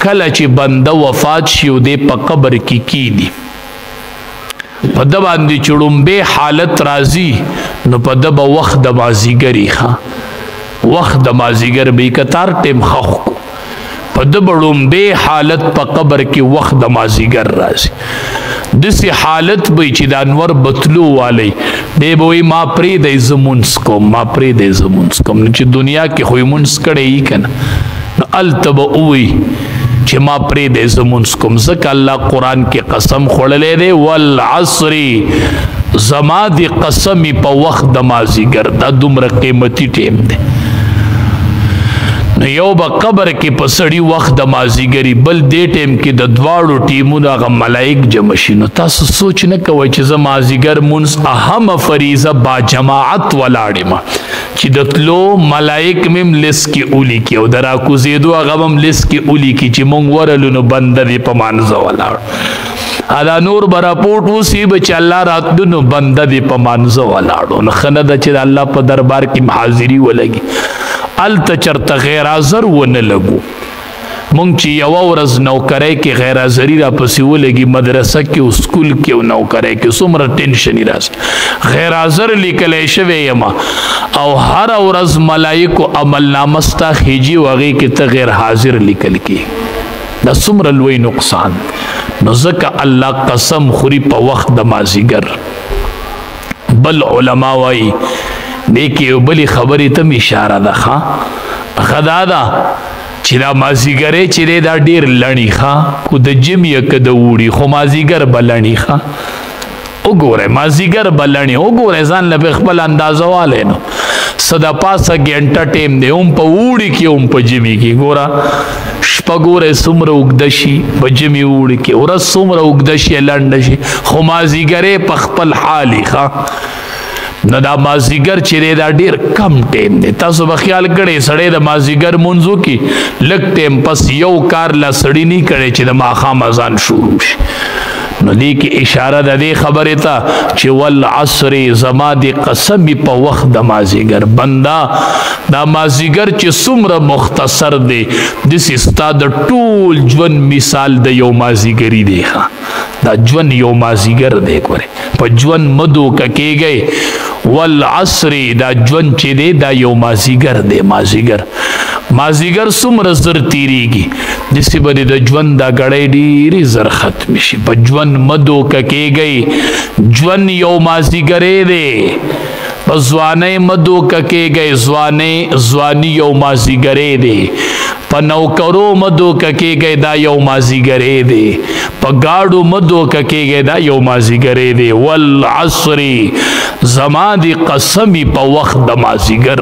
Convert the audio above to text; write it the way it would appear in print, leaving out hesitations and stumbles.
کله چې بنده وفات شي او دې په قبر کې کینی په ده باندې چې ړومبې حالت راځي نو په ده به وخت د مازدیګري وخت د مازدیګر به یې کتار ټیم خخ په ده به ړومبې حالت په قبر کې وخت د مازدیګر راځي داسې حالت به چې د انور بتلو والی دی به وایي ما پرېږدئ زه مونځ کوم ما پرېږدئ زه مونځ کوم نو چې دنیا کې خو یې مونځ کړی وي که نه نو هلته به ووایي چې ما پرېږدئ زه مونځ کوم ځکه الله قرآن کې قسم خوړلی دی والعصر زما د قسمې په وخت د مازدیګر دا دومره قیمتي ټیم دی نو یو به قبر کې په سړي وخت د مازدیګري بل دې ټیم کې د دواړو ټیمونو هغه ملایک جمع شي نو تاسو سوچ نه کوئ چې زه مازدیګر مونځ اهمه فریضه با جماعت ولاړ یم چې د تلو ملایک مې هم لیست کې ولیکي او د راکوزېدو هغه به هم لیست کې ولیکي چې مونږ ورلو نو بنده دې په مانځه ولاړ دا نور به راپورټ وسي به چې الله راتلو نو بنده دې په مانځه ولاړو نو ښه نه ده چې د الله په دربار کې حاضري ولګي الته چرته غیر حاضر ونه لګو مونږ چې یوه ورځ نوکرۍ کې غیر حاضري راپسې ولګي مدرسه کې او سکول کې او نوکرۍ کې څومره ټینشني راسي غیر حاضر لیکلی شوی یم او هره ورځ ملایکو عملنامه ستا خیجي او هغې کې ته غیر حاضر لیکل کېږي دا څومره لوی نقصان نو ځکه الله قسم خوري په وخت د مازدیګر بل علما وایي دې کې یو بلې خبرې ته م اشاره ده ښه دا ده چې دا مازدیګری چې دی دا ډېر لڼي ښه خو د جم یې که د وړي خو مازدیګر به لڼي ښه وګورئ مازدیګر به لڼي وګورئ ځان له خپل اندازه والی نو څه د پاسه ګنټه ټیم دی هم په وړي کې هم په جمي کې ګوره شپه ګورئ څومره اوږده شي په جمي وړي کې ورځ څومره اوږده شي لنډه شي خو مازدیګری په خپل حال یې ښه نو دا مازدیګر چې دی دا ډېر کم ټیم دی تاسو به خیال کړئ سړی د مازدیګر مونځ وکړي لږ ټیم پس یو کار لا سړي نه کړی چې د ماښام اذان شروع شي نو دې کې اشاره د دې خبرې ته چې والعصر زما د قسمې په وخت د مازدیګر بنده دا مازدیګر چې څومره مختصر دی داسې ستا د ټول ژوند مثال د یو مازدیګري دی دا ژوند یو مازدیګر دی ګورې په ژوند مه دوکه کېږئ والعصر دا ژوند چې دی دا یو مازدیګر دی مازدیګر څومره زر تیریږي داسې به د ژوند دا ګړۍ ډېرې زر ختمې شي په ژوند مه دوکه کېږئ ژوند یو مازدیګری دی په ځوانۍ مه دوکه کېږئ ځواني یو مازدیګری دی په نوکرو مه دوکه کېږئ دا یو مازدیګری دی په ګاډو مه دوکه کېږئ دا یو مازدیګری دی والعصر زما د قسمې په وخت د مازدیګر